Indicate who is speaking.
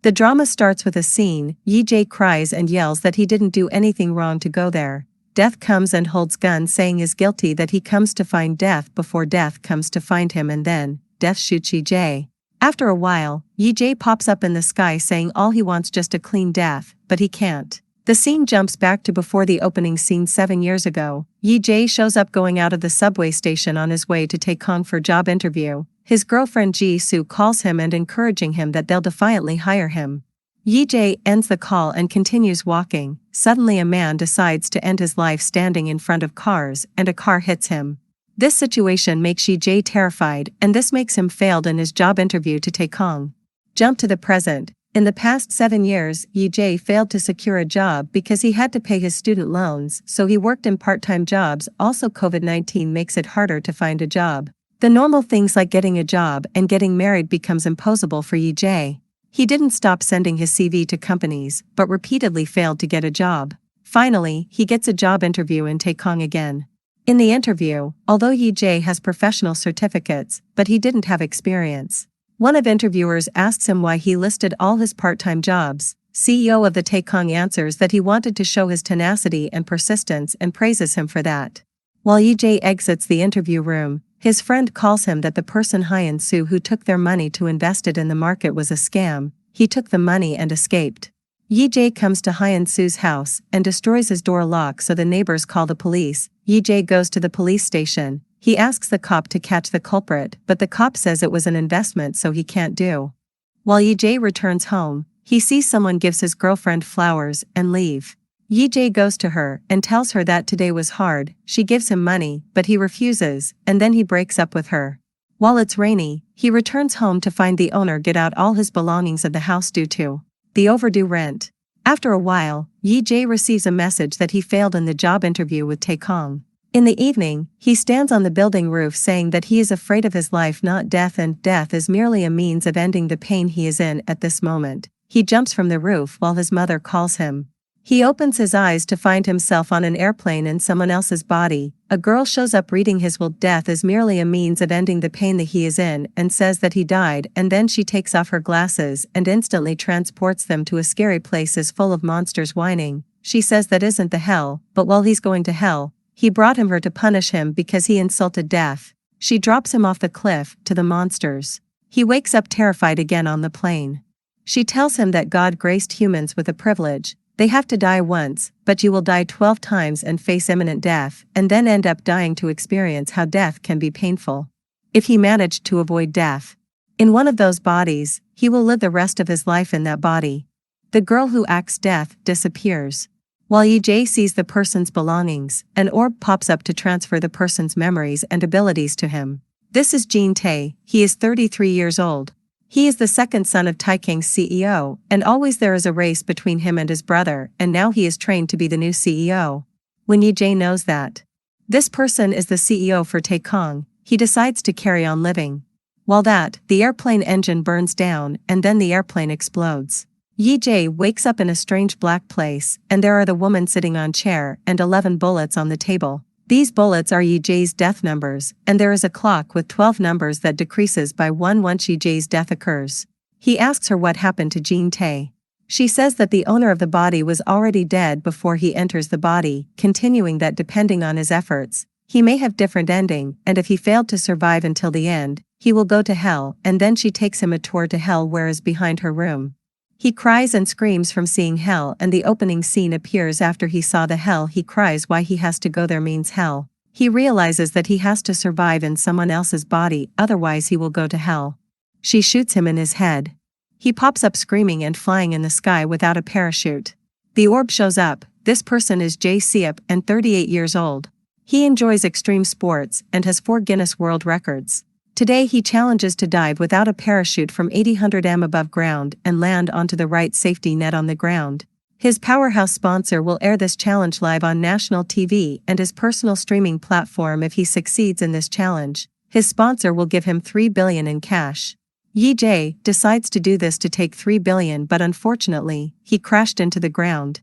Speaker 1: The drama starts with a scene. Yi-jae cries and yells that he didn't do anything wrong to go there. Death comes and holds gun, saying is guilty, that he comes to find death before death comes to find him, and then death shoots Yi-jae. After a while, Yi-jae pops up in the sky saying all he wants just a clean death, but he can't. The scene jumps back to before the opening scene 7 years ago. Yi-jae shows up going out of the subway station on his way to TVING for job interview. His girlfriend Ji-soo calls him and encouraging him that they'll defiantly hire him. Yi-jae ends the call and continues walking. Suddenly a man decides to end his life standing in front of cars, and a car hits him. This situation makes Yi-jae terrified, and this makes him failed in his job interview to TVING. Jump to the present. In the past 7 years, Yi-jae failed to secure a job because he had to pay his student loans, so he worked in part-time jobs. Also, COVID-19 makes it harder to find a job. The normal things like getting a job and getting married becomes impossible for Yi-jae. He didn't stop sending his CV to companies, but repeatedly failed to get a job. Finally, he gets a job interview in TVING again. In the interview, although Yi-jae has professional certificates, but he didn't have experience. One of interviewers asks him why he listed all his part-time jobs. CEO of the TVING answers that he wanted to show his tenacity and persistence and praises him for that. While Yi-jae exits the interview room, his friend calls him that the person Hyun-soo who took their money to invest it in the market was a scam. He took the money and escaped. Yi-jae comes to Hyun-soo's house and destroys his door lock, so the neighbors call the police. Yi-jae goes to the police station. He asks the cop to catch the culprit, but the cop says it was an investment, so he can't do. While Yi-jae returns home, he sees someone gives his girlfriend flowers and leave. Yi-jae goes to her and tells her that today was hard. She gives him money, but he refuses, and then he breaks up with her. While it's rainy, he returns home to find the owner get out all his belongings of the house due to the overdue rent. After a while, Yi-jae receives a message that he failed in the job interview with TVING. In the evening, he stands on the building roof saying that he is afraid of his life, not death, and death is merely a means of ending the pain he is in at this moment. He jumps from the roof while his mother calls him. He opens his eyes to find himself on an airplane in someone else's body. A girl shows up reading his will. Death is merely a means of ending the pain that he is in, and says that he died, and then she takes off her glasses and instantly transports them to a scary place full of monsters whining. She says that isn't the hell, but while he's going to hell, he brought her to punish him because he insulted death. She drops him off the cliff to the monsters. He wakes up terrified again on the plane. She tells him that God graced humans with a privilege. They have to die once, but you will die 12 times and face imminent death, and then end up dying to experience how death can be painful. If he managed to avoid death in one of those bodies, he will live the rest of his life in that body. The girl who acts death disappears. While Yi-jae sees the person's belongings, an orb pops up to transfer the person's memories and abilities to him. This is Jin Tae. He is 33 years old. He is the second son of TVING's CEO, and always there is a race between him and his brother, and now he is trained to be the new CEO. When Yi-jae knows that this person is the CEO for TVING, he decides to carry on living. While the airplane engine burns down, and then the airplane explodes. Yi-jae wakes up in a strange black place, and there are the woman sitting on chair and 11 bullets on the table. These bullets are Yi-jae's death numbers, and there is a clock with 12 numbers that decreases by 1 once Yi-jae's death occurs. He asks her what happened to Jin Tae. She says that the owner of the body was already dead before he enters the body, continuing that depending on his efforts, he may have different ending, and if he failed to survive until the end, he will go to hell, and then she takes him a tour to hell where is behind her room. He cries and screams from seeing hell, and the opening scene appears after he saw the hell. He cries why he has to go there means hell. He realizes that he has to survive in someone else's body, otherwise he will go to hell. She shoots him in his head. He pops up screaming and flying in the sky without a parachute. The orb shows up. This person is Jukseubnida and 38 years old. He enjoys extreme sports and has 4 Guinness World Records. Today he challenges to dive without a parachute from 800 m above ground and land onto the right safety net on the ground. His powerhouse sponsor will air this challenge live on national TV and his personal streaming platform if he succeeds in this challenge. His sponsor will give him $3 billion in cash. Yi-jae decides to do this to take $3 billion, but unfortunately, he crashed into the ground.